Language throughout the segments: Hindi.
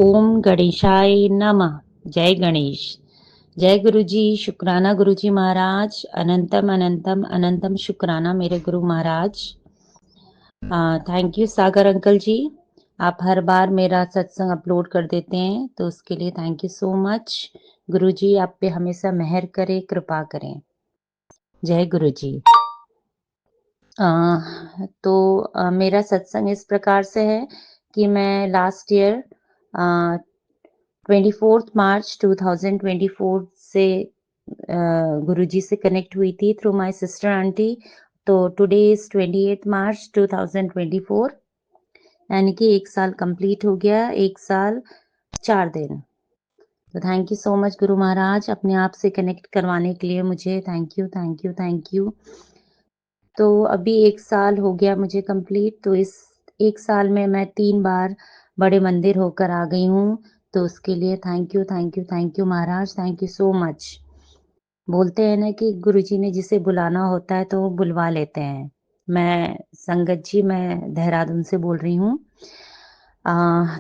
ओम गणेशाय नमः। जय गणेश। जय गुरु जी। शुक्राना गुरु जी महाराज। अनंतम अनंतम अनंतम शुक्राना मेरे Guru Maharaj. Thank you Sagar uncle जी। आप हर बार मेरा सत्संग अपलोड कर देते हैं तो उसके लिए थैंक यू सो मच। गुरु जी आप पे हमेशा मेहर करें, कृपा करें। जय गुरु जी। मेरा सत्संग इस प्रकार से है कि मैं लास्ट ईयर 24 मार्च 2024 से गुरुजी से कनेक्ट हुई थी थ्रू माय सिस्टर आंटी। तो टुडे इज 28 मार्च 2024, यानी कि 1 साल कंप्लीट हो गया, 1 साल 4 दिन। तो thank you so much Guru Maharaj अपने आप से कनेक्ट करवाने के लिए मुझे। Thank you thank you thank you. तो अभी 1 साल हो गया मुझे कंप्लीट। तो इस 1 साल में मैं 3 बार बड़े मंदिर होकर आ गई हूँ। तो उसके लिए thank you thank you thank you Maharaj. Thank you so much. बोलते हैं ना कि गुरुजी ने जिसे बुलाना होता है तो वो बुलवा लेते हैं। मैं संगत जी, मैं देहरादून से बोल रही हूँ।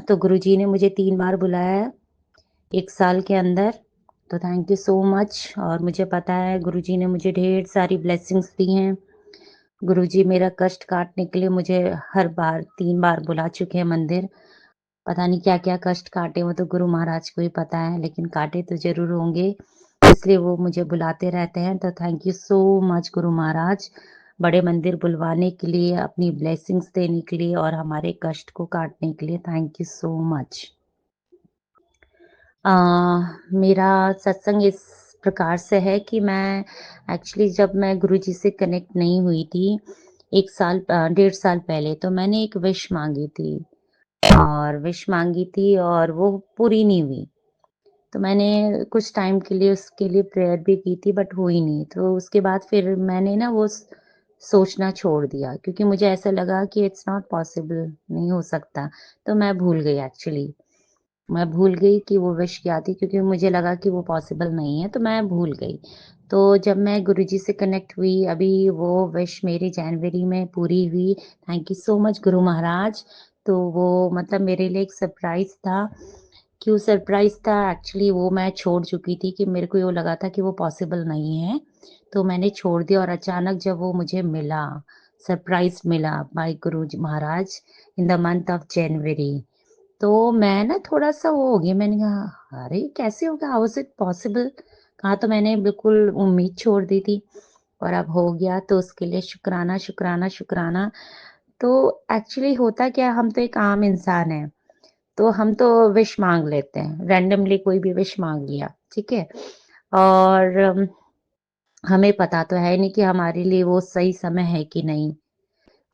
तो गुरुजी ने मुझे 3 बार बुलाया है 1 साल के अंदर। तो थैंक यू सो मच। और मुझे पता है गुरुजी ने मुझे ढेर सारी ब्लेसिंग्स दी हैं। गुरुजी मेरा कष्ट काटने के लिए मुझे हर बार 3 बार बुला चुके हैं मंदिर। पता नहीं क्या-क्या कष्ट काटे, वो तो गुरु महाराज को ही पता है, लेकिन काटे तो ज़रूर होंगे, इसलिए वो मुझे बुलाते रहते हैं। तो thank you so much Guru Maharaj, बड़े मंदिर बुलवाने के लिए, अपनी ब्लेसिंग्स देने के लिए और हमारे कष्ट को काटने के लिए। Thank you so much. मेरा सत्संग इस प्रकार से है कि मैं एक्चुअली जब मैं गुरुजी से कनेक्ट नहीं हुई थी 1 साल 1.5 साल पहले, तो मैंने एक विश माँगी थी और विश माँगी थी और वो पूरी नहीं हुई। तो मैंने कुछ टाइम के लिए उसके लिए प्रेयर भी की थी बट हुई नहीं। तो उसके बाद फिर मैंने ना वो सोचना छोड़ दिया क्योंकि मुझे ऐसा लगा कि इट्स नॉट पॉसिबल, नहीं हो सकता। तो मैं भूल गई एक्चुअली। मैं भूल गई कि वो विश क्या थी क्योंकि मुझे लगा कि वो पॉसिबल नहीं है, तो मैं भूल गई। तो जब मैं गुरुजी से कनेक्ट हुई, अभी वो विश मेरी जनवरी में पूरी हुई। Thank you so much Guru Maharaj. तो वो मतलब मेरे लिए एक सरप्राइज़ था। क्यों सरप्राइज़ था? एक्चुअली वो मैं छोड़ चुकी थी कि मेरे को यूँ लगा था कि वो पॉसिबल नहीं है, तो मैंने छोड़ दिया और अचानक जब वो मुझे मिला, सरप्राइज़ मिला बाय गुरु जी महाराज in the month of January, तो मैं ना थोड़ा-सा वो हो गई। मैंने कहा, "अरे! कैसे होगा? How is it possible?" कहा तो मैंने बिल्कुल उम्मीद छोड़ दी थी और अब हो गया तो उसके लिए शुक्राना, शुक्राना, शुक्राना। तो एक्चुअली होता क्या है, हम तो एक आम इंसान हैं, तो हम तो विश माँग लेते हैं, रैंडमली कोई भी विश माँग लिया, ठीक है? और हमें पता तो है नहीं कि हमारे लिए वो सही समय है कि नहीं।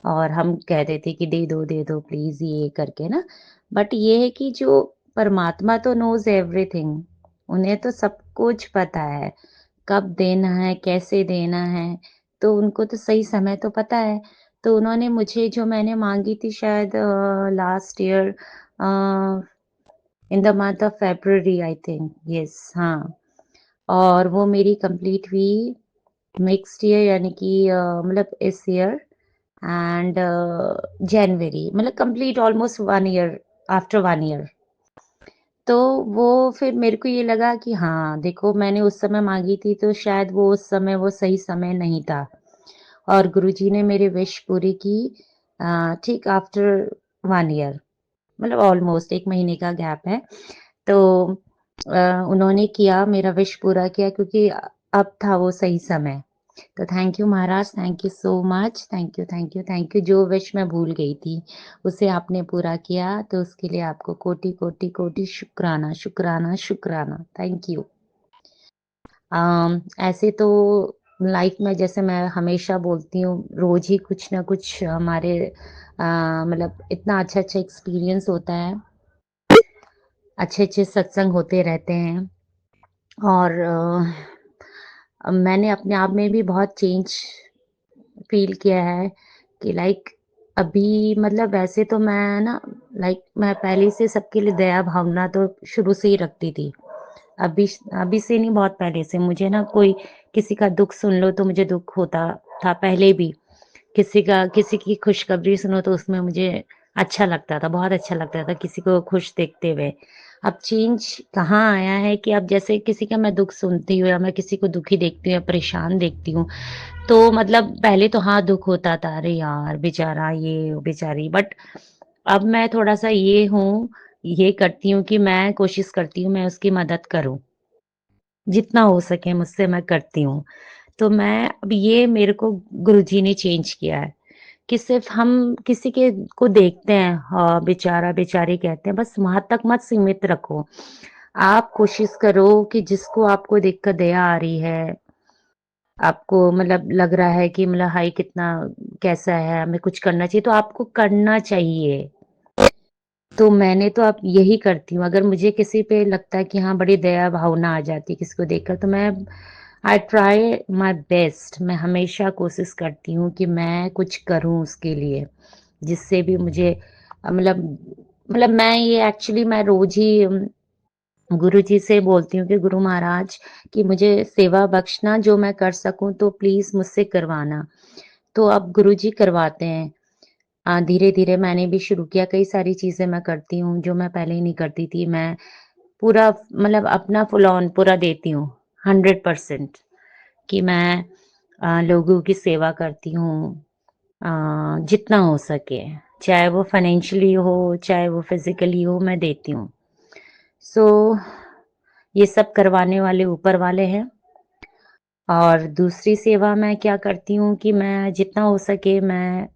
और हम कह देते कि दे दो प्लीज़ ये करके ना। बट ये है कि जो परमात्मा तो नोज़ एवरीथिंग, उन्हें तो सब कुछ पता है, कब देना है, कैसे देना है, तो उनको तो सही समय तो पता है। तो उन्होंने मुझे जो मैंने माँगी थी शायद last year uh, in the month of February I think, yes हाँ। और वो मेरी कंप्लीट हुई नेक्स्ट ईयर, यानी कि मतलब इस ईयर एंड जनवरी, मतलब complete almost 1 year, after 1 year. तो वो फिर मेरे को ये लगा कि हाँ, देखो मैंने उस समय माँगी थी तो शायद वो उस समय वो सही समय नहीं था और गुरुजी ने मेरी विश पूरी की ठीक आफ्टर 1 ईयर, मतलब ऑलमोस्ट 1 महीने का गैप है। तो उन्होंने किया, मेरा विश पूरा किया क्योंकि अब था वो सही समय। तो thank you Maharaj, thank you so much, thank you thank you thank you. जो विश मैं भूल गई थी, उसे आपने पूरा किया, तो उसके लिए आपको कोटि, कोटि, कोटि शुक्राना, शुक्राना, शुक्राना। Thank you. ऐसे तो लाइफ में जैसे मैं हमेशा बोलती हूँ, रोज़ ही कुछ ना कुछ हमारे मतलब इतना अच्छा-अच्छा एक्सपीरियंस होता है, अच्छे-अच्छे सत्संग होते रहते हैं और मैंने अपने आप में भी बहुत चेंज फ़ील किया है कि लाइक अभी मतलब वैसे तो मैं ना लाइक मैं पहले से सबके लिए दया भावना तो शुरू से ही रखती थी। अभी से नहीं, बहुत पहले से मुझे ना कोई किसी का दुःख सुन लो तो मुझे दुःख होता था पहले भी। किसी की खुशखबरी सुनो तो उसमें मुझे अच्छा लगता था, बहुत अच्छा लगता था किसी को खुश देखते हुए। अब चेंज कहाँ आया है कि अब जैसे किसी का मैं दुःख सुनती हूँ या मैं किसी को दुखी देखती हूँ या परेशान देखती हूँ, तो मतलब पहले तो हाँ, दुःख होता था, अरे यार! बेचारा ये, वो बेचारी, बट अब मैं थोड़ा-सा ये हूँ, ये करती हूँ कि मैं कोशिश करती हूँ मैं उसकी मदद करूँ। जितना हो सके मुझसे मैं करती हूँ। तो मैं अब ये मेरे को गुरुजी ने चेंज किया है कि सिर्फ़ हम किसी के को देखते हैं, हाँ, बेचारा, बेचारी कहते हैं, बस वहाँ तक मत सीमित रखो। आप कोशिश करो कि जिसको आपको देखकर दया आ रही है, आपको मतलब लग रहा है कि मतलब हाय कितना कैसा है, हमें कुछ करना चाहिए, तो आपको करना चाहिए। तो मैंने तो अब यही करती हूँ, अगर मुझे किसी पे लगता है कि हाँ, बड़ी दया भावना आ जाती है किसी को देखकर, तो मैं आई ट्राई माय बेस्ट, मैं हमेशा कोशिश करती हूँ कि मैं कुछ करूँ उसके लिए, जिससे भी मुझे मतलब मैं ये एक्चुअली मैं रोज़ ही गुरुजी से बोलती हूँ कि गुरु महाराज कि मुझे सेवा बख्शना, जो मैं कर सकूँ तो प्लीज़ मुझसे करवाना। तो अब गुरुजी करवाते हैं। धीरे-धीरे मैंने भी शुरू किया, कई सारी चीज़ें मैं करती हूँ, जो मैं पहले नहीं करती थी। मैं पूरा अपना फुल ऑन पूरा देती हूँ, 100% कि मैं लोगों की सेवा करती हूँ जितना हो सके। चाहे वो फाइनेंशियली हो, चाहे वो फिज़िकली हो, मैं देती हूँ। सो ये सब करवाने वाले ऊपर वाले हैं। और दूसरी सेवा मैं क्या करती हूँ कि मैं जितना हो सके मैं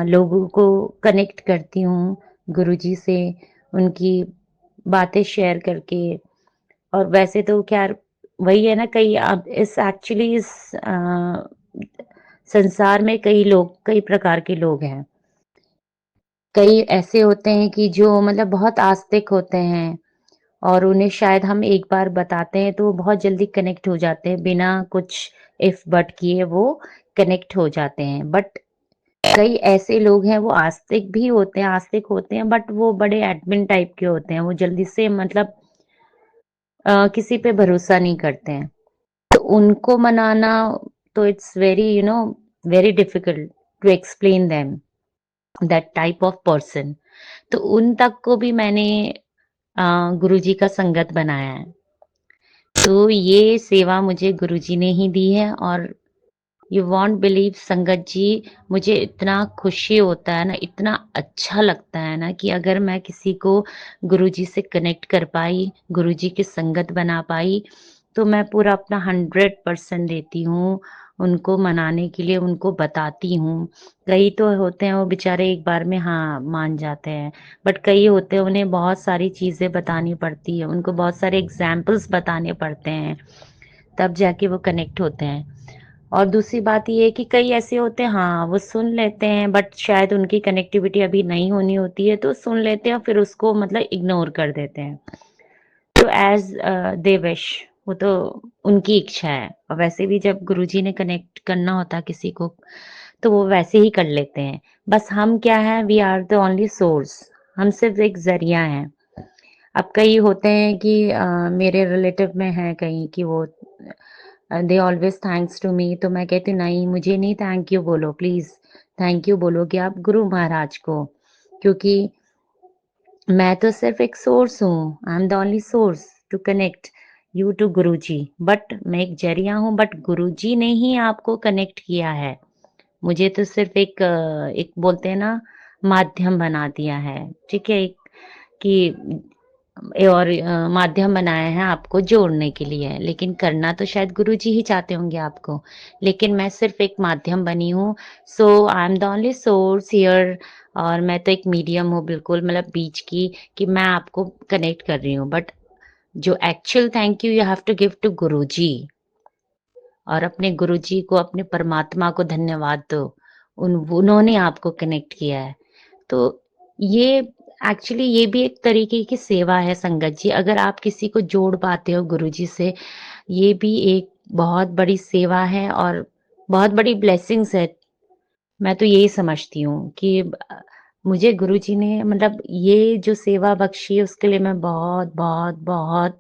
लोगों को कनेक्ट करती हूँ गुरुजी से, उनकी बातें शेयर करके। और वैसे तो ख़ैर वही है ना, कई अब इस एक्चुअली इस संसार में कई प्रकार के लोग हैं। कई ऐसे होते हैं कि जो मतलब बहुत आस्तिक होते हैं और उन्हें शायद हम एक बार बताते हैं तो वो बहुत जल्दी कनेक्ट हो जाते हैं, बिना कुछ इफ बट किए वो कनेक्ट हो जाते हैं। बट कई ऐसे लोग हैं वो आस्तिक होते हैं बट वो बड़े एडमिन टाइप के होते हैं, वो जल्दी से किसी पे भरोसा नहीं करते हैं। तो उनको मनाना, तो it's very very difficult to explain them that type of person. तो उन तक को भी मैंने गुरुजी का संगत बनाया है। तो ये सेवा मुझे गुरुजी ने ही दी है। और यू वॉन्ट बिलीव संगत जी, मुझे इतना खुशी होता है ना, इतना अच्छा लगता है ना कि अगर मैं किसी को गुरुजी से कनेक्ट कर पाई, गुरुजी की संगत बना पाई, तो मैं पूरा अपना 100% देती हूँ, उनको मनाने के लिए उनको बताती हूँ। कई तो होते हैं वो बेचारे एक बार में हाँ, मान जाते हैं, बट कई होते हैं उन्हें बहुत सारी चीज़ें बतानी पड़ती है, उनको बहुत सारे एग्ज़ाम्पल्स बताने पड़ते हैं, तब जाके वो कनेक्ट होते हैं। और दूसरी बात ये है कि कई ऐसे होते हैं हाँ, वो सुन लेते हैं बट शायद उनकी कनेक्टिविटी अभी नहीं होनी होती है, तो सुन लेते हैं और फिर उसको मतलब इग्नोर कर देते हैं। तो एज़ दे विश, वो तो उनकी इच्छा है। और वैसे भी जब गुरुजी ने कनेक्ट करना होता है किसी को, तो वो वैसे ही कर लेते हैं। बस हम क्या है, we are the only source, हम सिर्फ़ एक ज़रिया हैं। अब कई होते हैं कि मेरे रिलेटिव में हैं कई कि वो they always thanks to me, तो मैं कहती हूँ नहीं, मुझे नहीं थैंक यू बोलो प्लीज़, थैंक यू बोलोगे आप गुरु महाराज को, क्योंकि मैं तो सिर्फ़ एक सोर्स हूँ, I am the only source to connect you to Guruji. But मैं एक ज़रिया हूँ, बट गुरुजी ने ही आपको कनेक्ट किया है। मुझे तो सिर्फ़ एक बोलते हैं ना, माध्यम बना दिया है, ठीक है? एक कि और माध्यम बनाया है आपको जोड़ने के लिए, लेकिन करना तो शायद गुरुजी ही चाहते होंगे आपको, लेकिन मैं सिर्फ़ एक माध्यम बनी हूँ। So I am the only source here. और मैं तो एक मीडियम हूँ बिल्कुल, मतलब बीच की, कि मैं आपको कनेक्ट कर रही हूँ, बट जो actual thank you you have to give to Guruji. और अपने गुरुजी को, अपने परमात्मा को धन्यवाद दो। उन्होंने आपको कनेक्ट किया है। तो ये एक्चुअली ये भी एक तरीके की सेवा है संगत जी। अगर आप किसी को जोड़ पाते हो गुरुजी से, ये भी एक बहुत बड़ी सेवा है और बहुत बड़ी ब्लेसिंग्स है। मैं तो यही समझती हूँ कि मुझे गुरुजी ने ये जो सेवा बख्शी है उसके लिए मैं बहुत, बहुत, बहुत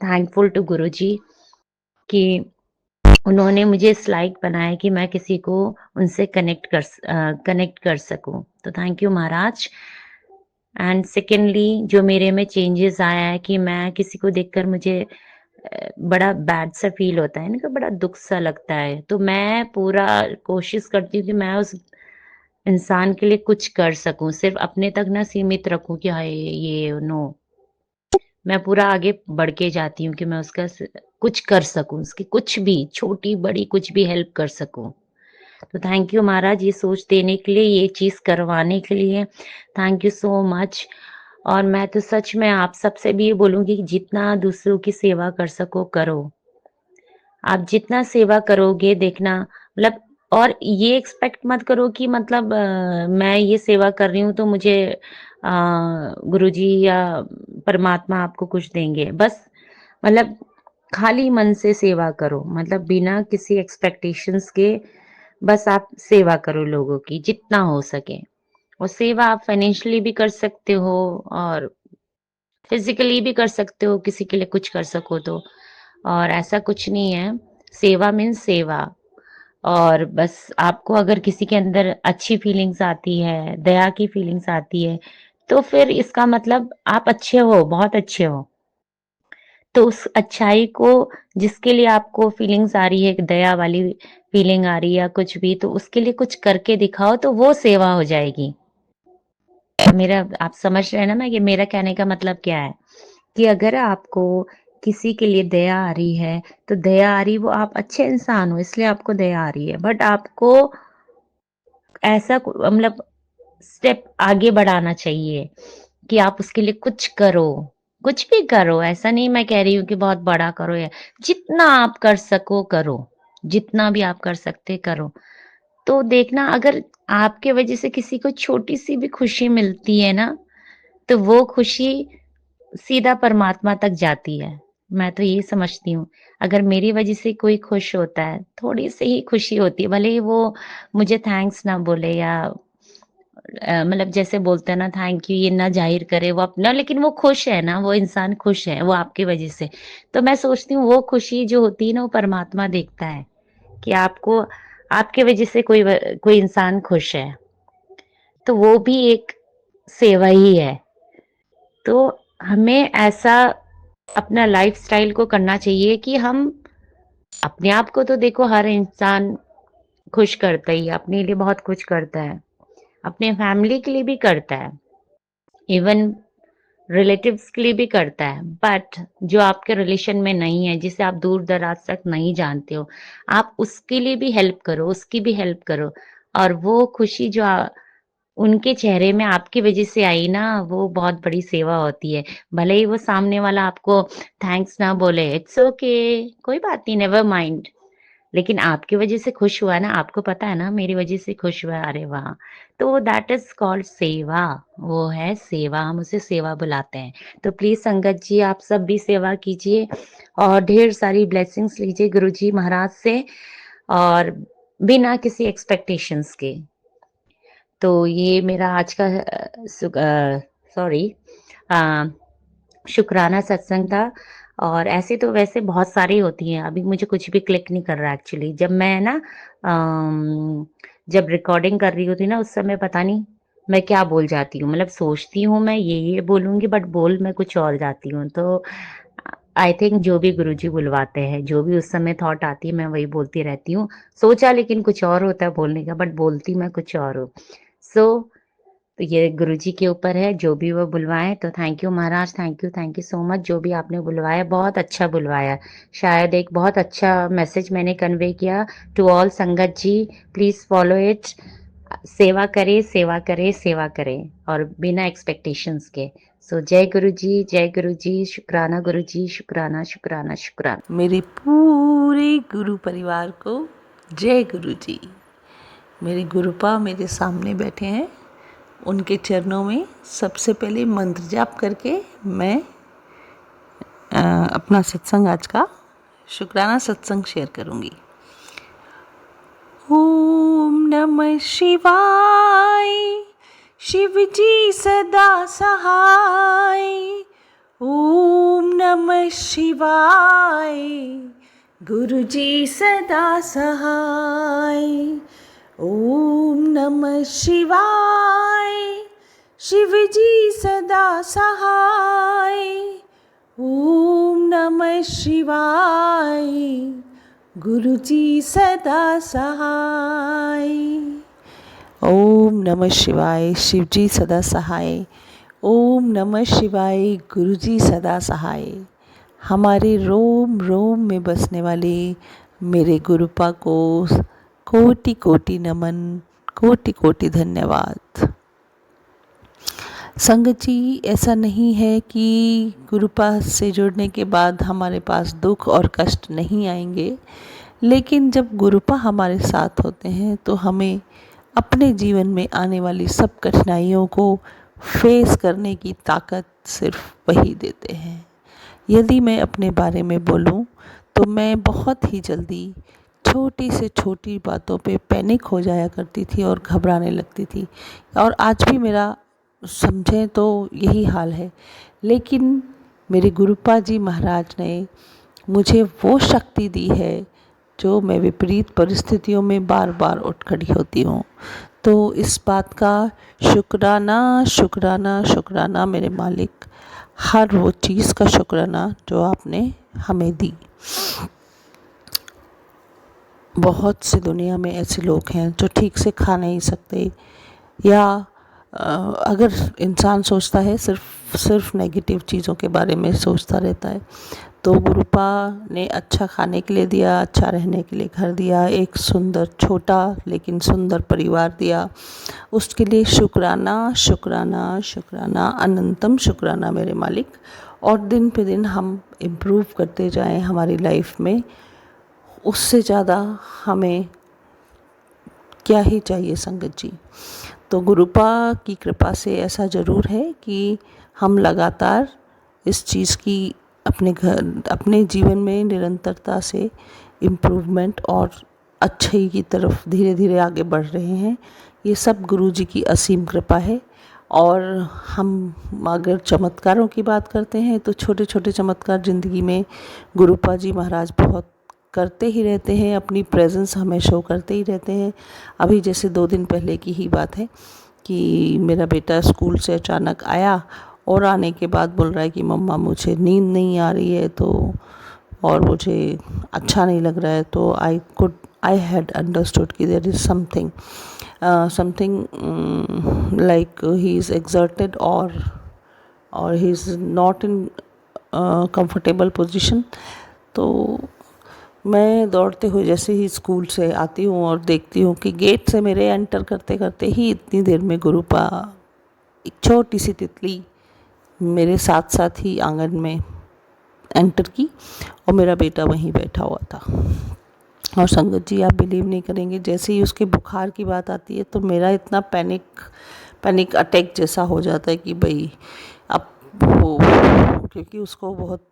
थैंकफुल टू गुरुजी कि उन्होंने मुझे इस लायक बनाया कि मैं किसी को उनसे कनेक्ट कर सकूँ। तो thank you Maharaj. And secondly जो मेरे में चेंजेस आया है कि मैं किसी को देखकर मुझे बड़ा बैड सा फ़ील होता है ना, कि बड़ा दुःख सा लगता है। तो मैं पूरा कोशिश करती हूँ कि मैं उस इंसान के लिए कुछ कर सकूँ, सिर्फ़ अपने तक ना सीमित रखूँ कि हाय ये नो, मैं पूरा आगे बढ़ के जाती हूँ कि मैं उसका कुछ कर सकूँ, उसकी कुछ भी छोटी-बड़ी कुछ भी हेल्प कर सकूँ। तो थैंक यू महाराज ये सोच देने के लिए, ये चीज़ करवाने के लिए, थैंक यू सो मच। और मैं तो सच में आप सबसे भी ये बोलूँगी कि जितना दूसरों की सेवा कर सको करो। आप जितना सेवा करोगे देखना, मतलब, और ये एक्सपेक्ट मत करो कि मतलब मैं ये सेवा कर रही हूँ तो मुझे गुरुजी या परमात्मा आपको कुछ देंगे। बस मतलब खाली मन से सेवा करो, मतलब बिना किसी एक्सपेक्टेशंस के बस आप सेवा करो लोगों की जितना हो सके। और सेवा आप फाइनेंशियली भी कर सकते हो और फिजिकली भी कर सकते हो, किसी के लिए कुछ कर सको तो। और ऐसा कुछ नहीं है, सेवा मीन्स सेवा। और बस आपको अगर किसी के अंदर अच्छी फीलिंग्स आती है, दया की फीलिंग्स आती है, तो फिर इसका मतलब आप अच्छे हो, बहुत अच्छे हो। तो उस अच्छाई को, जिसके लिए आपको फीलिंग्स आ रही है, एक दया वाली फीलिंग आ रही है या कुछ भी, तो उसके लिए कुछ करके दिखाओ तो वो सेवा हो जाएगी। मेरा आप समझ रहे हैं ना, मैं ये मेरा कहने का मतलब क्या है? कि अगर आपको किसी के लिए दया आ रही है, तो दया आ रही, वो आप अच्छे इंसान हो इसलिए आपको दया आ रही है। बट आपको ऐसा मतलब स्टेप आगे बढ़ाना चाहिए कि आप उसके लिए कुछ करो, कुछ भी करो। ऐसा नहीं मैं कह रही हूँ कि बहुत बड़ा करो, या जितना आप कर सको करो, जितना भी आप कर सकते करो। तो देखना, अगर आपके वजह से किसी को छोटी-सी भी खुशी मिलती है ना, तो वो खुशी सीधा परमात्मा तक जाती है। मैं तो ये समझती हूँ, अगर मेरी वजह से कोई खुश होता है, थोड़ी-सी ही खुशी होती है, भले ही वो मुझे थैंक्स ना बोले या मतलब जैसे बोलते हैं ना थैंक यू ये ना ज़ाहिर करे वो अपना, लेकिन वो खुश है ना, वो इंसान खुश है, वो आपकी वजह से। तो मैं सोचती हूँ वो खुशी जो होती है ना, वो परमात्मा देखता है कि आपको, आपकी वजह से कोई इंसान खुश है, तो वो भी एक सेवा ही है। तो हमें ऐसा अपना लाइफ़स्टाइल को करना चाहिए कि हम अपने आप को, तो देखो हर इंसान खुश करता ही है, अपने लिए बहुत कुछ करता है, अपने फैमिली के लिए भी करता है, इवन रिलेटिव्स के लिए भी करता है। बट जो आपके रिलेशन में नहीं है, जिसे आप दूर-दराज तक नहीं जानते हो, आप उसके लिए भी हेल्प करो, उसकी भी हेल्प करो। और वो खुशी जो उनके चेहरे में आपकी वज़ह से आई ना, वो बहुत बड़ी सेवा होती है। भले ही वो सामने वाला आपको थैंक्स ना बोले, इट्स ओके, कोई बात नहीं, नेवर माइंड। लेकिन आपकी वज़ह से खुश हुआ ना, आपको पता है ना मेरी वज़ह से खुश हुआ, अरे वाह! तो दैट इज़ कॉल्ड सेवा, वो है सेवा, हम उसे सेवा बुलाते हैं। तो प्लीज़ संगत जी आप सब भी सेवा कीजिए और ढेर सारी ब्लेसिंग्स लीजिए गुरुजी महाराज से, और बिना किसी एक्सपेक्टेशंस के। तो ये मेरा आज का सॉरी अ, शुक्राना सत्संग था। और ऐसे तो वैसे बहुत सारी होती हैं, अभी मुझे कुछ भी क्लिक नहीं कर रहा एक्चुअली। जब मैं ना जब रिकॉर्डिंग कर रही होती ना, उस समय पता नहीं मैं क्या बोल जाती हूँ, मतलब सोचती हूँ मैं ये बोलूँगी, बट बोल मैं कुछ और जाती हूँ। तो आई थिंक जो भी गुरुजी बुलवाते हैं, जो भी उस समय थॉट आती है, मैं वही बोलती रहती हूँ। सोचा लेकिन कुछ और होता है बोलने का, बट बोलती मैं कुछ और हूँ। सो तो ये गुरुजी के ऊपर है, जो भी वो बुलवाएँ। तो thank you Maharaj, thank you so much जो भी आपने बुलवाया, बहुत अच्छा बुलवाया। शायद एक बहुत अच्छा मैसेज मैंने कन्वे किया टू ऑल संगत जी, प्लीज़ फॉलो इट। सेवा करें, सेवा करें, सेवा करें और बिना एक्सपेक्टेशंस के। सो जय गुरुजी, शुक्राना गुरुजी, शुक्राना, शुक्राना, शुक्राना। मेरे पूरे गुरु परिवार को जय गुरु जी। मेरे गुरुपा मेरे सामने बैठे हैं, उनके चरणों में सबसे पहले मंत्र जाप करके मैं अपना सत्संग आज का शुक्राना सत्संग शेयर करूंगी। ओम नमः शिवाय, शिव जी सदा सहाय। ओम नमः शिवाय, गुरुजी सदा सहाय। ओम नमः शिवाय। शिवजी सदा सहाय। ओम नमः शिवाय। गुरुजी सदा सहाय। ओम नमः शिवाय। शिवजी सदा सहाय। ओम नमः शिवाय। गुरुजी सदा सहाय। हमारे रोम रोम में बसने वाले मेरे गुरुपा को कोटि कोटि नमन, कोटि कोटि धन्यवाद। संगत जी, ऐसा नहीं है कि गुरुपा से जुड़ने के बाद हमारे पास दुख और कष्ट नहीं आएंगे, लेकिन जब गुरुपा हमारे साथ होते हैं तो हमें अपने जीवन में आने वाली सब कठिनाइयों को फेस करने की ताकत सिर्फ वही देते हैं। यदि मैं अपने बारे में बोलूं तो मैं बहुत ही जल्दी छोटी से छोटी बातों पे पैनिक हो जाया करती थी और घबराने लगती थी, और आज भी मेरा समझें तो यही हाल है। लेकिन मेरे गुरुपा जी महाराज ने मुझे वो शक्ति दी है जो मैं विपरीत परिस्थितियों में बार बार उठ खड़ी होती हूँ। तो इस बात का शुक्राना शुक्राना शुक्राना मेरे मालिक, हर वो चीज़ का शुक्राना जो आपने हमें दी। बहुत से दुनिया में ऐसे लोग हैं जो ठीक से खा नहीं सकते, या अगर इंसान सोचता है सिर्फ नेगेटिव चीज़ों के बारे में सोचता रहता है, तो गुरुपा ने अच्छा खाने के लिए दिया, अच्छा रहने के लिए घर दिया, एक सुंदर छोटा लेकिन सुंदर परिवार दिया। उसके लिए शुक्राना शुक्राना शुक्राना अनंतम शुक्राना मेरे मालिक। और दिन पे दिन हम इम्प्रूव करते जाएं हमारी लाइफ में, उससे ज़्यादा हमें क्या ही चाहिए संगत जी। तो गुरुपा की कृपा से ऐसा ज़रूर है कि हम लगातार इस चीज़ की अपने जीवन में निरंतरता से इम्प्रूवमेंट और अच्छाई की तरफ धीरे धीरे आगे बढ़ रहे हैं। ये सब गुरु जी की असीम कृपा है। और हम अगर चमत्कारों की बात करते हैं तो छोटे छोटे चमत्कार ज़िंदगी में गुरुपा जी महाराज बहुत करते ही रहते हैं, अपनी प्रेजेंस हमें शो करते ही रहते हैं। अभी जैसे 2 दिन पहले की ही बात है कि मेरा बेटा स्कूल से अचानक आया और आने के बाद बोल रहा है कि मम्मा मुझे नींद नहीं आ रही है, तो और मुझे अच्छा नहीं लग रहा है। तो आई हैड अंडरस्टूड कि there is something like he is exerted और he is not in comfortable position. तो मैं दौड़ते हुए जैसे ही स्कूल से आती हूँ और देखती हूँ कि गेट से मेरे एंटर करते करते ही इतनी देर में गुरुपा एक छोटी सी तितली मेरे साथ साथ ही आंगन में एंटर की, और मेरा बेटा वहीं बैठा हुआ था। और संगत जी, आप बिलीव नहीं करेंगे, जैसे ही उसके बुखार की बात आती है तो मेरा इतना पैनिक अटैक जैसा हो जाता है कि भाई अब वो, क्योंकि उसको बहुत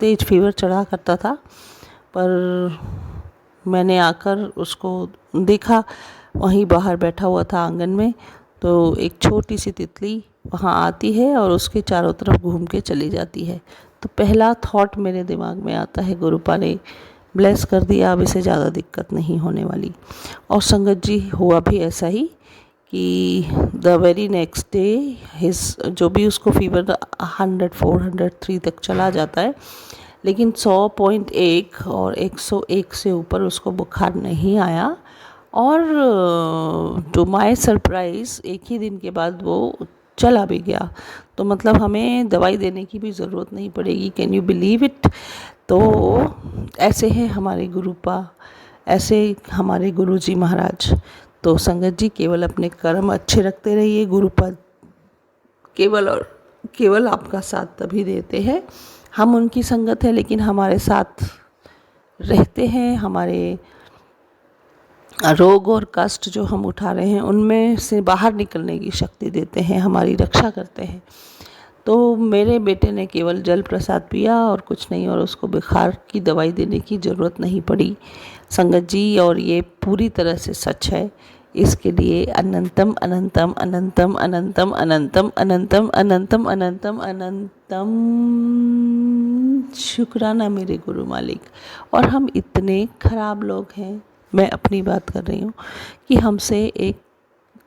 तेज फीवर चढ़ा करता था। पर मैंने आकर उसको देखा, वहीं बाहर बैठा हुआ था आंगन में, तो एक छोटी सी तितली वहाँ आती है और उसके चारों तरफ घूम के चली जाती है। तो पहला थॉट मेरे दिमाग में आता है गुरुपा ने ब्लेस कर दिया, अब इसे ज़्यादा दिक्कत नहीं होने वाली। और संगत जी, हुआ भी ऐसा ही कि the very next day his जो भी उसको फीवर 100 403 तक चला जाता है, लेकिन 100.1 और 101 से ऊपर उसको बुखार नहीं आया। और टू माय सरप्राइज़ एक ही दिन के बाद वो चला भी गया। तो मतलब हमें दवाई देने की भी ज़रूरत नहीं पड़ेगी। Can you believe it? तो ऐसे हैं हमारे गुरुपा, ऐसे हमारे गुरुजी महाराज। तो संगत जी, केवल अपने कर्म अच्छे रखते रहिए। गुरुपा केवल और केवल आपका साथ तभी देते हैं। हम उनकी संगत है, लेकिन हमारे साथ रहते हैं, हमारे रोग और कष्ट जो हम उठा रहे हैं उनमें से बाहर निकलने की शक्ति देते हैं, हमारी रक्षा करते हैं। तो मेरे बेटे ने केवल जल प्रसाद पिया और कुछ नहीं, और उसको बुखार की दवाई देने की ज़रूरत नहीं पड़ी संगत जी। और ये पूरी तरह से सच है। इसके लिए अनंतम अनंतम अनंतम अनंतम अनंतम अनंतम अनंतम अनंतम अनंतम शुक्राना मेरे गुरु मालिक। और हम इतने खराब लोग हैं, मैं अपनी बात कर रही हूँ, कि हमसे एक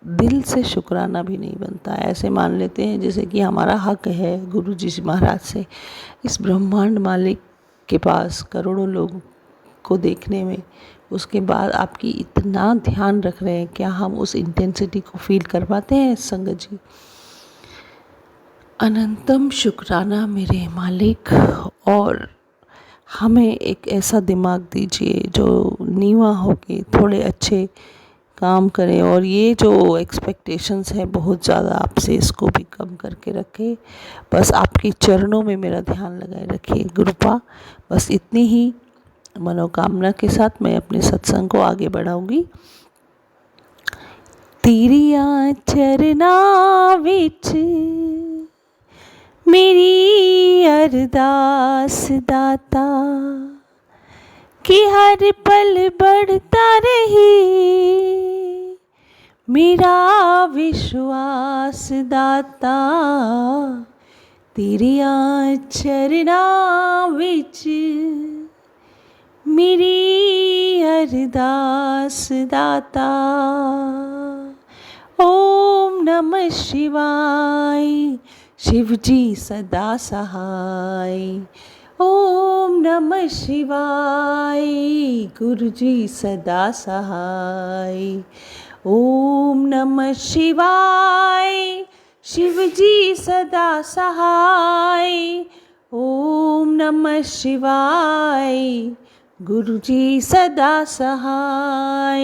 दिल से शुक्राना भी नहीं बनता। ऐसे मान लेते हैं जैसे कि हमारा हक है गुरु जी महाराज से। इस ब्रह्मांड मालिक के पास करोड़ों लोगों को देखने में, उसके बाद आपकी इतना ध्यान रख रहे हैं, क्या हम उस इंटेंसिटी को फील कर पाते हैं संगत जी? अनंतम शुक्राना मेरे मालिक। और हमें एक ऐसा दिमाग दीजिए जो नीवा होके थोड़े अच्छे काम करें, और ये जो एक्सपेक्टेशंस है बहुत ज़्यादा आपसे, इसको भी कम करके रखें। बस आपके चरणों में मेरा ध्यान लगाए रखिए गुरुपा। बस इतनी ही मनोकामना के साथ मैं अपने सत्संग को आगे बढ़ाऊंगी। तेरिया चरना विच मेरी अरदास दाता, कि हर पल बढ़ता रही मेरा विश्वास दाता। तेरिया चरना विच मेरी अरदास दाता। ओम नमः शिवाय, शिव जी सदा सहाय। ओम नमः शिवाय, गुरु जी सदा सहाय। ओम नमः शिवाय, शिव जी सदा सहाय। ओम नमः शिवाय, गुरु जी सदा सहाय।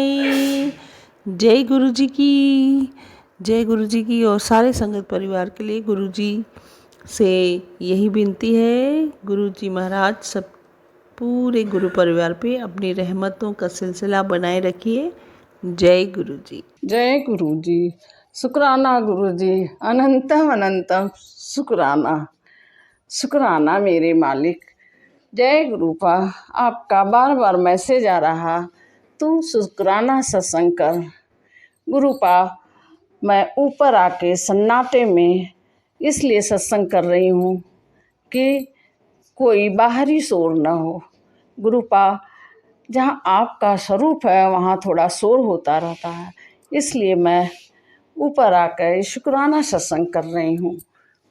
जय गुरु जी की, जय गुरु जी की। और सारे संगत परिवार के लिए गुरु जी से यही विनती है, गुरु जी महाराज सब पूरे गुरु परिवार पे अपनी रहमतों का सिलसिला बनाए रखिए। जय गुरु जी। जय गुरु जी। शुक्राना गुरु जी, अनंतम अनंतम शुक्राना। शुक्राना मेरे मालिक। जय गुरुपा। आपका बार बार मैसेज आ रहा, तू शुक्राना सत्संग कर। गुरुपा, मैं ऊपर आके सन्नाटे में इसलिए सत्संग कर रही हूँ कि कोई बाहरी शोर न हो। गुरुपा, जहाँ आपका स्वरूप है वहाँ थोड़ा शोर होता रहता है, इसलिए मैं ऊपर आकर शुक्राना सत्संग कर रही हूँ।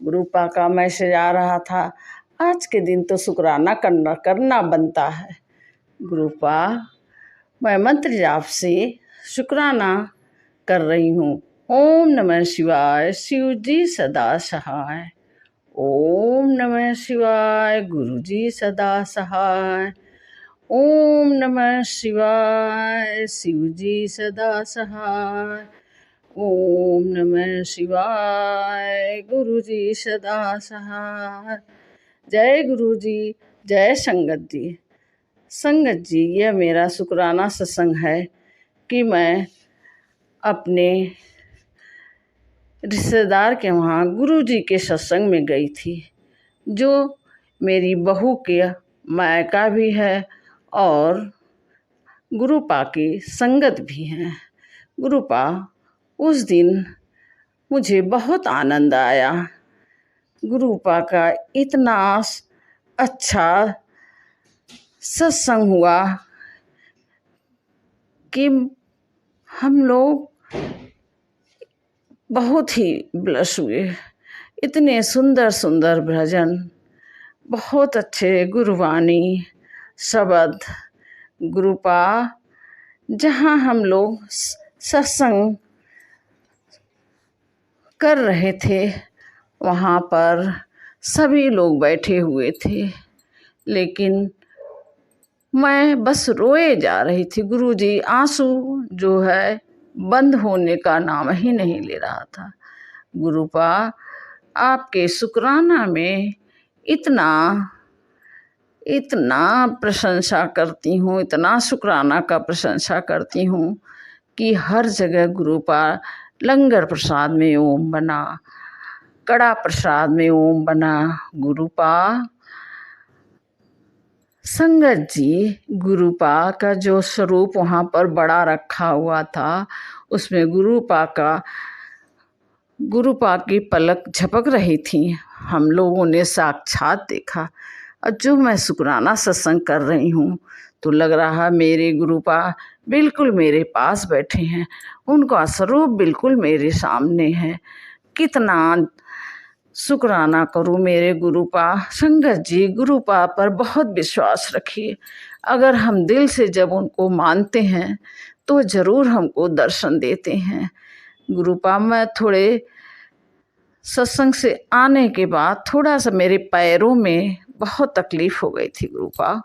गुरुपा का मैसेज आ रहा था, आज के दिन तो शुक्राना करना बनता है। गुरुपा, मैं मंत्र जाप से शुक्राना कर रही हूँ। ओम नमः शिवाय, शिव जी सदा सहाय। ओम नमः शिवाय, गुरु जी सदा सहाय। ओम नमः शिवाय, शिव जी सदा सहाय। ओम नमः शिवाय, गुरु जी सदा सहाय। जय गुरु जी, जय संगत जी। संगत जी, यह मेरा शुक्राना सत्संग है कि मैं अपने रिश्तेदार के वहाँ गुरु जी के सत्संग में गई थी, जो मेरी बहू के मायका भी है और गुरुपा की संगत भी हैं। गुरुपा, उस दिन मुझे बहुत आनंद आया। गुरुपा का इतना अच्छा सत्संग हुआ कि हम लोग बहुत ही ब्लश हुए। इतने सुंदर सुंदर भजन, बहुत अच्छे गुरुवाणी शब्द। गुरुपा, जहाँ हम लोग सत्संग कर रहे थे वहाँ पर सभी लोग बैठे हुए थे, लेकिन मैं बस रोए जा रही थी। गुरुजी आंसू जो है बंद होने का नाम ही नहीं ले रहा था। गुरुपा, आपके शुक्राना में इतना प्रशंसा करती हूँ, इतना शुक्राना का प्रशंसा करती हूँ कि हर जगह गुरुपा लंगर प्रसाद में ओम बना, कड़ा प्रसाद में ओम बना। गुरुपा, संगत जी, गुरुपा का जो स्वरूप वहाँ पर बड़ा रखा हुआ था, उसमें गुरुपा की पलक झपक रही थी। हम लोगों ने साक्षात देखा। और जो मैं शुक्राना सत्संग कर रही हूँ तो लग रहा मेरे गुरुपा बिल्कुल मेरे पास बैठे हैं, उनका स्वरूप बिल्कुल मेरे सामने है। कितना शुक्राना करूँ मेरे गुरुपा। संगत जी, गुरुपा पर बहुत विश्वास रखिए। अगर हम दिल से जब उनको मानते हैं तो ज़रूर हमको दर्शन देते हैं। गुरुपा, मैं थोड़े सत्संग से आने के बाद थोड़ा सा मेरे पैरों में बहुत तकलीफ़ हो गई थी गुरुपा,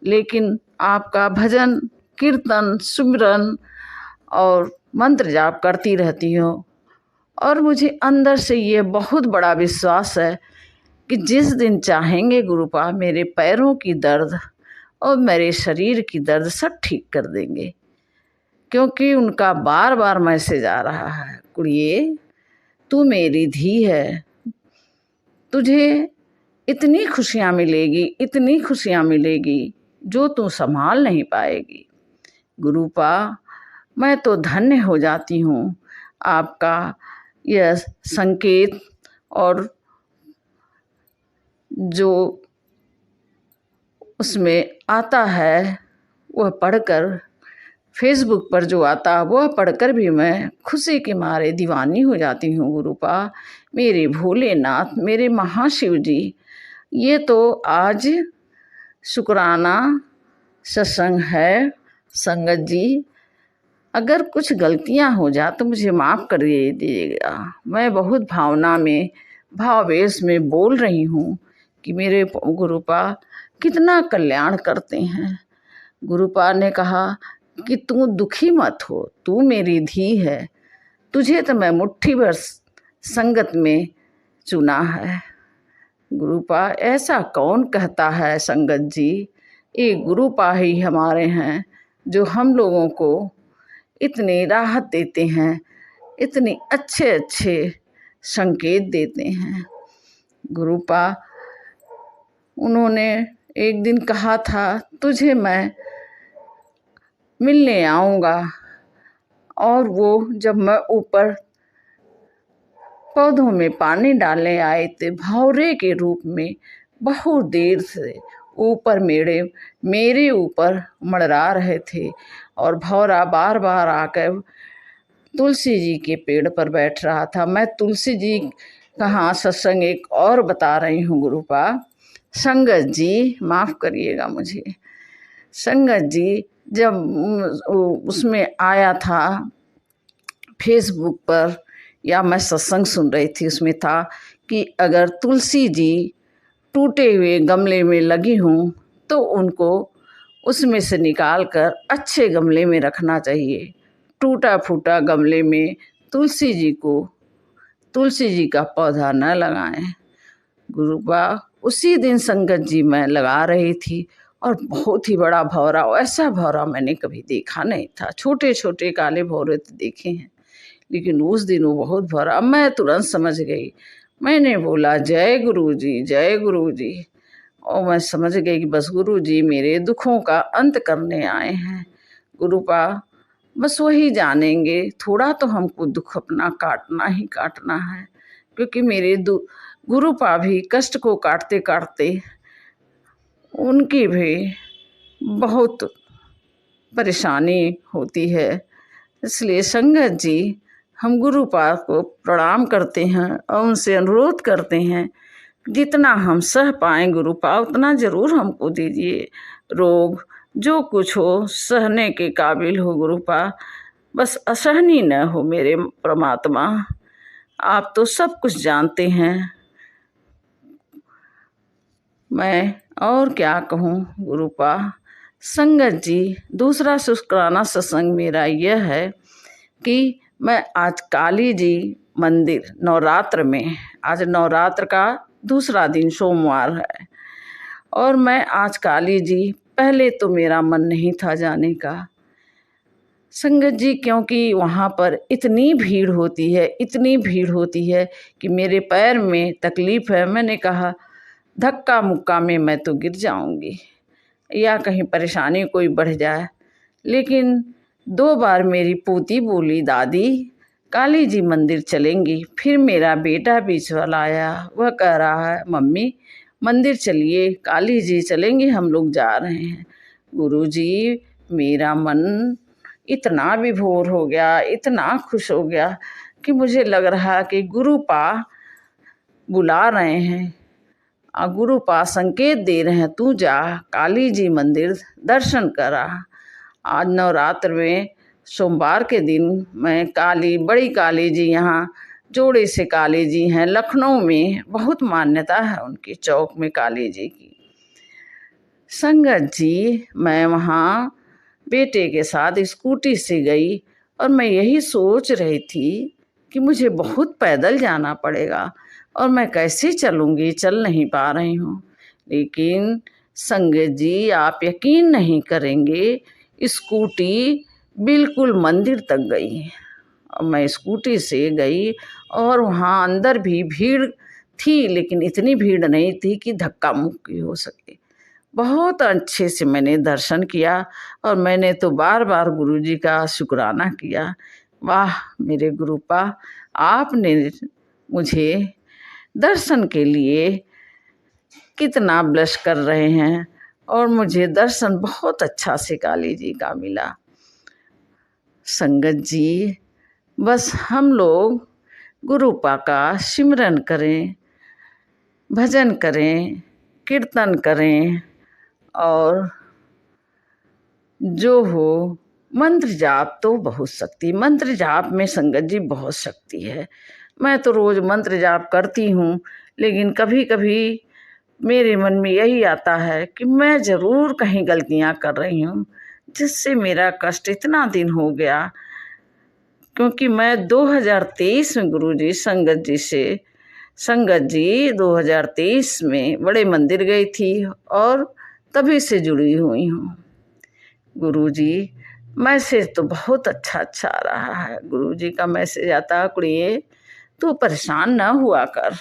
लेकिन आपका भजन कीर्तन सुमिरन और मंत्र जाप करती रहती हूँ और मुझे अंदर से ये बहुत बड़ा विश्वास है कि जिस दिन चाहेंगे गुरुपा मेरे पैरों की दर्द और मेरे शरीर की दर्द सब ठीक कर देंगे। क्योंकि उनका बार बार मैसेज आ रहा है, कुड़िए तू मेरी धी है, तुझे इतनी खुशियाँ मिलेगी, इतनी खुशियाँ मिलेगी जो तू संभाल नहीं पाएगी। गुरुपा, मैं तो धन्य हो जाती हूँ आपका यह संकेत और जो उसमें आता है वह पढ़कर, फेसबुक पर जो आता वह पढ़कर भी मैं खुशी के मारे दीवानी हो जाती हूँ। गुरुपा, मेरे भोलेनाथ, मेरे महाशिव जी, ये तो आज शुक्राना सत्संग है। संगत जी, अगर कुछ गलतियां हो जा तो मुझे माफ़ कर दीजिएगा। मैं बहुत भावना में भावेश में बोल रही हूँ कि मेरे गुरुपा कितना कल्याण करते हैं। गुरुपा ने कहा कि तू दुखी मत हो, तू मेरी धी है, तुझे तो मैं मुट्ठी भर संगत में चुना है। गुरुपा, ऐसा कौन कहता है संगत जी, एक गुरुपा ही हमारे हैं जो हम लोगों को इतनी राहत देते हैं, इतने अच्छे अच्छे संकेत देते हैं। गुरुपा, उन्होंने एक दिन कहा था तुझे मैं मिलने आऊँगा, और वो जब मैं ऊपर पौधों में पानी डालने आए थे भौरे के रूप में बहुत देर से ऊपर मेरे ऊपर मंडरा रहे थे, और भौरा बार बार आकर तुलसी जी के पेड़ पर बैठ रहा था। मैं तुलसी जी कहाँ सत्संग एक और बता रही हूँ गुरुपा। संगत जी, माफ़ करिएगा मुझे। संगत जी, जब उसमें आया था फेसबुक पर या मैं सत्संग सुन रही थी, उसमें था कि अगर तुलसी जी टूटे हुए गमले में लगी हों तो उनको उसमें से निकाल कर अच्छे गमले में रखना चाहिए। टूटा फूटा गमले में तुलसी जी का पौधा न लगाएं। गुरुपा, उसी दिन संगत जी मैं लगा रही थी और बहुत ही बड़ा भौरा, ऐसा भौरा मैंने कभी देखा नहीं था। छोटे छोटे काले भौरे तो देखे हैं, लेकिन उस दिन वो बहुत भौरा। मैं तुरंत समझ गई, मैंने बोला जय गुरु जी, जय गुरु जी, और मैं समझ गई कि बस गुरु जी मेरे दुखों का अंत करने आए हैं। गुरुपा, बस वही जानेंगे, थोड़ा तो हमको दुख अपना काटना ही काटना है, क्योंकि मेरे गुरुपा भी कष्ट को काटते काटते उनकी भी बहुत परेशानी होती है। इसलिए संगत जी, हम गुरुपा को प्रणाम करते हैं और उनसे अनुरोध करते हैं जितना हम सह पाएँ गुरुपा उतना ज़रूर हमको दीजिए। रोग जो कुछ हो सहने के काबिल हो गुरुपा, बस असहनीय न हो मेरे परमात्मा। आप तो सब कुछ जानते हैं, मैं और क्या कहूँ गुरुपा। संगत जी, दूसरा शुक्राना सत्संग मेरा यह है कि मैं आज काली जी मंदिर नवरात्र में, आज नवरात्र का दूसरा दिन सोमवार है, और मैं आज काली जी, पहले तो मेरा मन नहीं था जाने का संगत जी, क्योंकि वहाँ पर इतनी भीड़ होती है कि मेरे पैर में तकलीफ़ है। मैंने कहा धक्का मुक्का में मैं तो गिर जाऊंगी या कहीं परेशानी कोई बढ़ जाए। लेकिन 2 बार मेरी पोती बोली दादी काली जी मंदिर चलेंगी। फिर मेरा बेटा बीच वाला आया, वह कह रहा है मम्मी मंदिर चलिए, काली जी चलेंगे, हम लोग जा रहे हैं। गुरुजी, मेरा मन इतना विभोर हो गया, इतना खुश हो गया कि मुझे लग रहा कि गुरुपा बुला रहे हैं, गुरुपा संकेत दे रहे हैं, तू जा काली जी मंदिर दर्शन करा। आज नवरात्र में सोमवार के दिन मैं बड़ी काली जी, यहाँ जोड़े से काली जी हैं, लखनऊ में बहुत मान्यता है उनकी, चौक में काली जी की। संगत जी, मैं वहाँ बेटे के साथ स्कूटी से गई और मैं यही सोच रही थी कि मुझे बहुत पैदल जाना पड़ेगा और मैं कैसे चलूँगी, चल नहीं पा रही हूँ। लेकिन संगत जी, आप यकीन नहीं करेंगे, स्कूटी बिल्कुल मंदिर तक गई और मैं स्कूटी से गई और वहाँ अंदर भी भीड़ थी, लेकिन इतनी भीड़ नहीं थी कि धक्का मुक्की हो सके। बहुत अच्छे से मैंने दर्शन किया और मैंने तो बार बार गुरुजी का शुक्राना किया। वाह मेरे गुरुपा, आपने मुझे दर्शन के लिए कितना ब्लश कर रहे हैं और मुझे दर्शन बहुत अच्छा से काली जी का मिला। संगत जी, बस हम लोग गुरुपा का सिमरन करें, भजन करें, कीर्तन करें और जो हो मंत्र जाप तो बहुत शक्ति, मंत्र जाप में संगत जी बहुत शक्ति है। मैं तो रोज़ मंत्र जाप करती हूँ, लेकिन कभी कभी मेरे मन में यही आता है कि मैं ज़रूर कहीं गलतियाँ कर रही हूँ, जिससे मेरा कष्ट इतना दिन हो गया। क्योंकि मैं 2023 में गुरुजी संगत जी 2023 में बड़े मंदिर गई थी और तभी से जुड़ी हुई हूँ। गुरुजी, मैसेज तो बहुत अच्छा आ रहा है। गुरुजी का मैसेज आता, कुड़िए तू परेशान ना हुआ कर,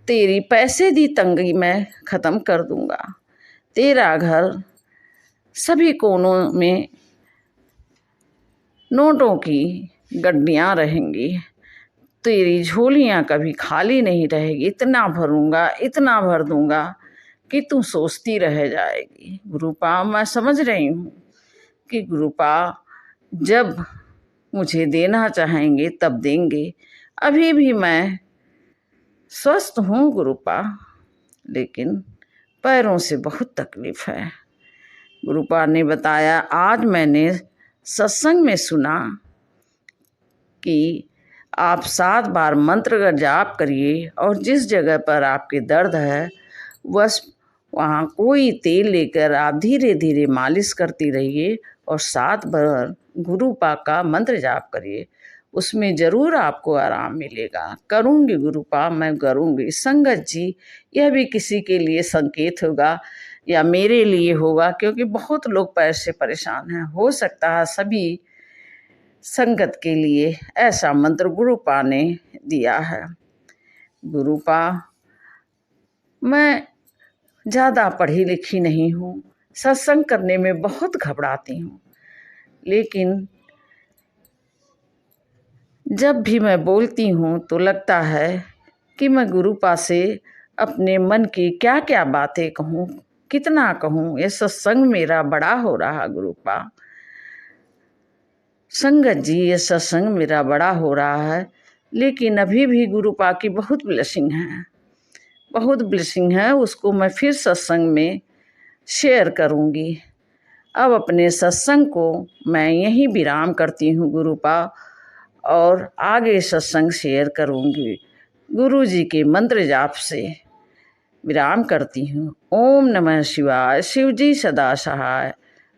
तेरी पैसे दी तंगी मैं ख़त्म कर दूंगा, तेरा घर सभी कोनों में नोटों की गड्डियाँ रहेंगी, तेरी झोलियाँ कभी खाली नहीं रहेगी, इतना भरूंगा, इतना भर दूंगा कि तू सोचती रह जाएगी। गुरुपा, मैं समझ रही हूँ कि गुरुपा जब मुझे देना चाहेंगे तब देंगे। अभी भी मैं स्वस्थ हूँ गुरुपा, लेकिन पैरों से बहुत तकलीफ है। गुरुपा ने बताया, आज मैंने सत्संग में सुना कि आप 7 बार मंत्र का जाप करिए और जिस जगह पर आपके दर्द है बस वहाँ कोई तेल लेकर आप धीरे धीरे मालिश करती रहिए और 7 बार गुरुपा का मंत्र जाप करिए, उसमें ज़रूर आपको आराम मिलेगा। करूँगी गुरुपा, मैं करूँगी। संगत जी, यह भी किसी के लिए संकेत होगा या मेरे लिए होगा, क्योंकि बहुत लोग पैर से परेशान हैं। हो सकता है सभी संगत के लिए ऐसा मंत्र गुरुपा ने दिया है। गुरुपा, मैं ज़्यादा पढ़ी लिखी नहीं हूँ, सत्संग करने में बहुत घबराती हूँ, लेकिन जब भी मैं बोलती हूँ तो लगता है कि मैं गुरुपा से अपने मन की क्या क्या बातें कहूँ, कितना कहूँ। ये सत्संग मेरा बड़ा हो रहा गुरुपा। संगत जी, ये सत्संग मेरा बड़ा हो रहा है, लेकिन अभी भी गुरुपा की बहुत ब्लेसिंग है, बहुत ब्लेसिंग है। उसको मैं फिर सत्संग में शेयर करूँगी। अब अपने सत्संग को मैं यहीं विराम करती हूँ गुरुपा, और आगे सत्संग शेयर करूँगी। गुरु जी के मंत्र जाप से विराम करती हूँ। ओम नमः शिवाय, शिव जी सदा सहाय।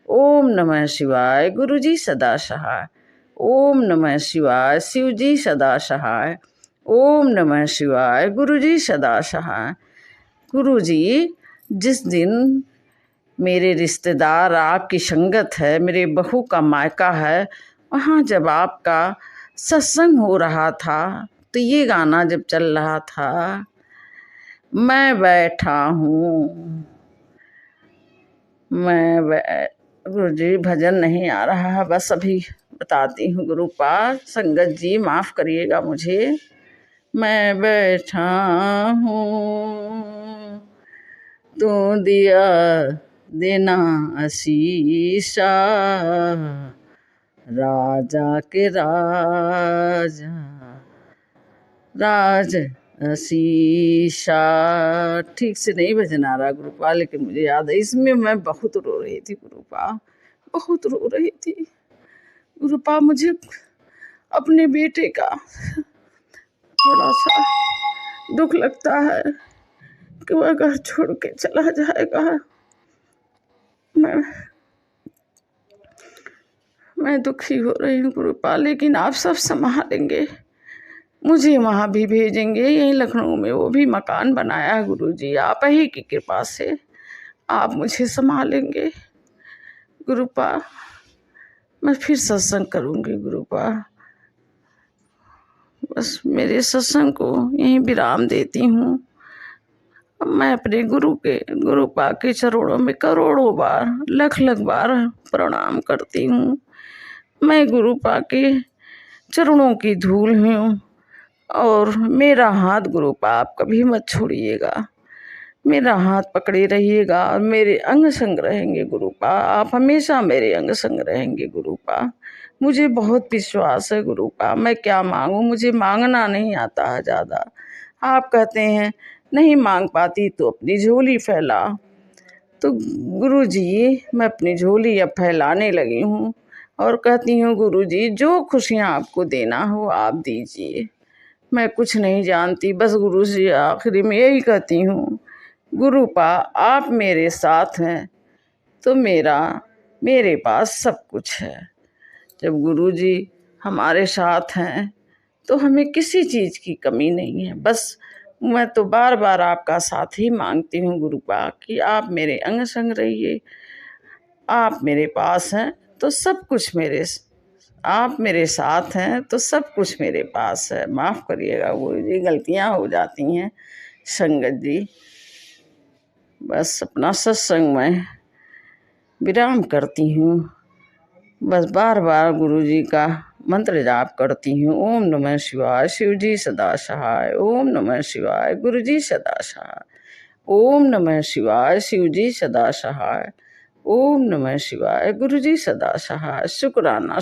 ओम नमः शिवाय, गुरु जी सदा सहाय। ओम नमः शिवाय, शिव जी सदा सहाय। ओम नमः शिवाय, गुरु जी सदा सहाय। गुरु जी, जिस दिन मेरे रिश्तेदार आपकी संगत है, मेरे बहू का मायका है, वहाँ जब आपका सत्संग हो रहा था तो ये गाना जब चल रहा था, मैं बैठा हूँ, गुरुजी भजन नहीं आ रहा है, बस अभी बताती हूँ गुरुपा। संगत जी माफ़ करिएगा मुझे। मैं बैठा हूँ तो दिया देना आशीषा, राजा के राजा राज आशीषा। ठीक से नहीं भजन आ रहा गुरुपा, लेकिन मुझे याद है इसमें मैं बहुत रो रही थी गुरुपा, बहुत रो रही थी गुरुपा। मुझे अपने बेटे का थोड़ा सा दुख लगता है कि वह घर छोड़ के चला जाएगा। मैं दुखी हो रही हूँ गुरुपा, लेकिन आप सब संभालेंगे, मुझे वहाँ भी भेजेंगे। यहीं लखनऊ में वो भी मकान बनाया है गुरुजी, आप ही की कृपा से आप मुझे संभालेंगे गुरुपा। मैं फिर सत्संग करूँगी गुरुपा। बस मेरे सत्संग को यहीं विराम देती हूँ। मैं अपने गुरुपा के चरणों में करोड़ों बार लख बार प्रणाम करती हूँ। मैं गुरुपा के चरणों की धूल हूँ और मेरा हाथ गुरुपा आप कभी मत छोड़िएगा, मेरा हाथ पकड़े रहिएगा और मेरे अंग संग रहेंगे गुरुपा। आप हमेशा मेरे अंग संग रहेंगे गुरुपा। मुझे बहुत विश्वास है गुरुपा। मैं क्या मांगूं, मुझे मांगना नहीं आता है ज़्यादा। आप कहते हैं नहीं मांग पाती तो अपनी झोली फैला, तो गुरुजी मैं अपनी झोली अब फैलाने लगी हूँ और कहती हूँ गुरुजी जो खुशियाँ आपको देना हो आप दीजिए। मैं कुछ नहीं जानती, बस गुरुजी आखिरी में यही कहती हूँ गुरुपा आप मेरे साथ हैं तो मेरे पास सब कुछ है। जब गुरुजी हमारे साथ हैं तो हमें किसी चीज़ की कमी नहीं है। बस मैं तो बार बार आपका साथ ही मांगती हूँ गुरुपा कि आप मेरे अंग संग रहिए। आप मेरे पास हैं तो सब कुछ आप मेरे साथ हैं तो सब कुछ मेरे पास है। माफ़ करिएगा गुरुजी, गलतियाँ हो जाती हैं संगत जी। बस अपना सत्संग में विराम करती हूँ। बस बार बार गुरुजी का मंत्र जाप करती हूँ। ओम नमः शिवाय, शिव जी सदा सहाय। ओम नमः शिवाय, गुरुजी सदा सहाय। ओम नमः शिवाय, शिव जी सदा सहाय। ओम नमः शिवाय, गुरुजी सदा सहाय। शुक्राना।